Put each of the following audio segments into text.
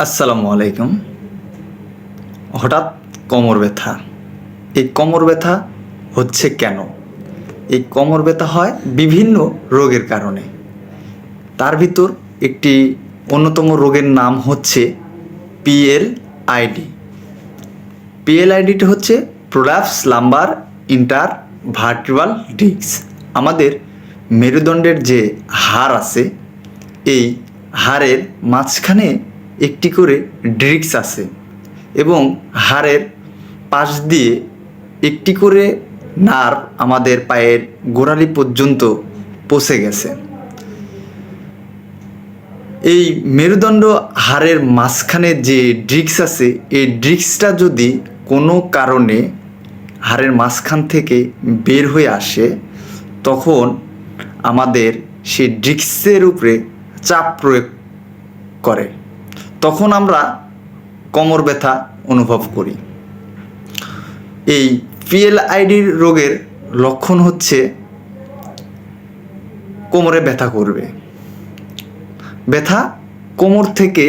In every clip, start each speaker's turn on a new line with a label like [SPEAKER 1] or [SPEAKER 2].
[SPEAKER 1] আসসালামু আলাইকুম। হঠাৎ কোমর ব্যথা। এই কোমর ব্যথা হচ্ছে কেন? এই কোমর ব্যথা হয় বিভিন্ন রোগের কারণে। তার ভিতর একটি অন্যতম রোগের নাম হচ্ছে পিএলআইডি। পিএলআইডিটা হচ্ছে প্রোলাপস লাম্বার ইন্টারভার্টিব্রাল ডিস্ক। আমাদের মেরুদণ্ডের যে হাড় আছে, এই হাড়ের মাঝখানে একটি করে ডিস্ক আছে এবং হাড়ের পাশ দিয়ে একটি করে নার্ভ আমাদের পায়ের গোড়ালি পর্যন্ত পৌঁছে গেছে। এই মেরুদণ্ড হাড়ের মাঝখানে যে ডিস্ক আছে, এই ডিস্কটা যদি কোনো কারণে হাড়ের মাঝখান থেকে বের হয়ে আসে, তখন আমাদের সেই ডিস্কের উপরে চাপ প্রয়োগ করে, তখন আমরা কোমর ব্যথা অনুভব করি। এই পিএলআইডির রোগের লক্ষণ হচ্ছে কোমরে ব্যথা করবে। ব্যথা কোমর থেকে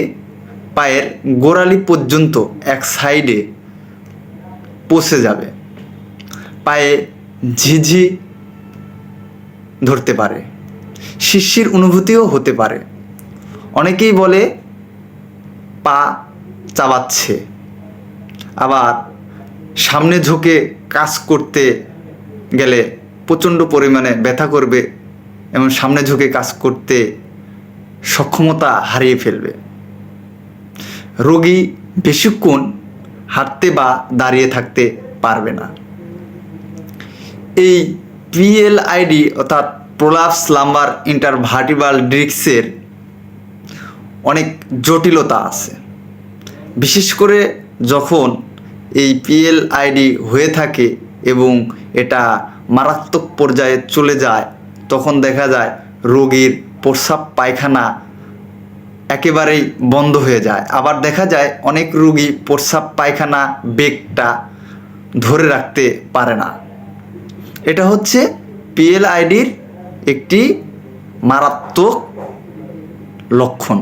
[SPEAKER 1] পায়ের গোড়ালি পর্যন্ত এক সাইডে পৌঁছে যাবে। পায়ে ঝিঝি ধরতে পারে, শিরশির অনুভূতিও হতে পারে। অনেকেই বলে পা চাবাচ্ছে, আবার সামনে ঝুঁকে কাজ করতে গেলে প্রচণ্ড পরিমাণে ব্যথা করবে এবং সামনে ঝুঁকে কাজ করতে সক্ষমতা হারিয়ে ফেলবে। রোগী বেশিক্ষণ হাঁটতে বা দাঁড়িয়ে থাকতে পারবে না। এই পিএলআইডি অর্থাৎ প্রোলাপস লাম্বার ইন্টারভার্টিব্রাল ডিস্কের অনেক জটিলতা আছে। বিশেষ করে যখন এই পিএলআইডি হয়ে থাকে এবং এটা মারাত্মক পর্যায়ে চলে যায়, তখন দেখা যায় রোগীর প্রস্রাব পায়খানা একেবারেই বন্ধ হয়ে যায়। আবার দেখা যায় অনেক রোগী প্রস্রাব পায়খানা বেগটা ধরে রাখতে পারে না। এটা হচ্ছে পিএলআইডির একটি মারাত্মক লক্ষণ।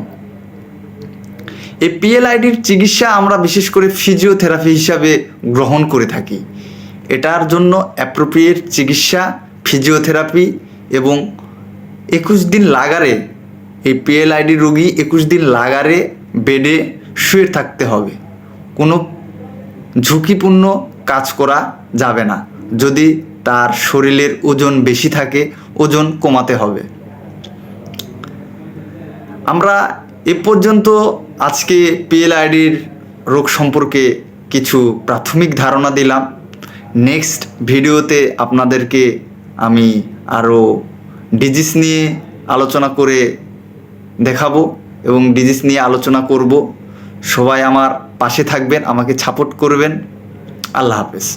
[SPEAKER 1] এই পিএলআইডির চিকিৎসা আমরা বিশেষ করে ফিজিওথেরাপি হিসাবে গ্রহণ করে থাকি। এটার জন্য অ্যাপ্রোপ্রিয়েট চিকিৎসা ফিজিওথেরাপি এবং 21 দিন লাগারে, এই পিএলআইডি রোগী 21 দিন লাগারে বেডে শুয়ে থাকতে হবে। কোনো ঝুঁকিপূর্ণ কাজ করা যাবে না। যদি তার শরীরের ওজন বেশি থাকে, ওজন কমাতে হবে। আমরা এ পর্যন্ত আজকে পিএলআইডির রোগ সম্পর্কে কিছু প্রাথমিক ধারণা দিলাম। নেক্সট ভিডিওতে আপনাদেরকে আমি আরও ডিজিজ নিয়ে আলোচনা করে দেখাবো এবং ডিজিজ নিয়ে আলোচনা করব। সবাই আমার পাশে থাকবেন, আমাকে সাপোর্ট করবেন। আল্লাহ হাফেজ।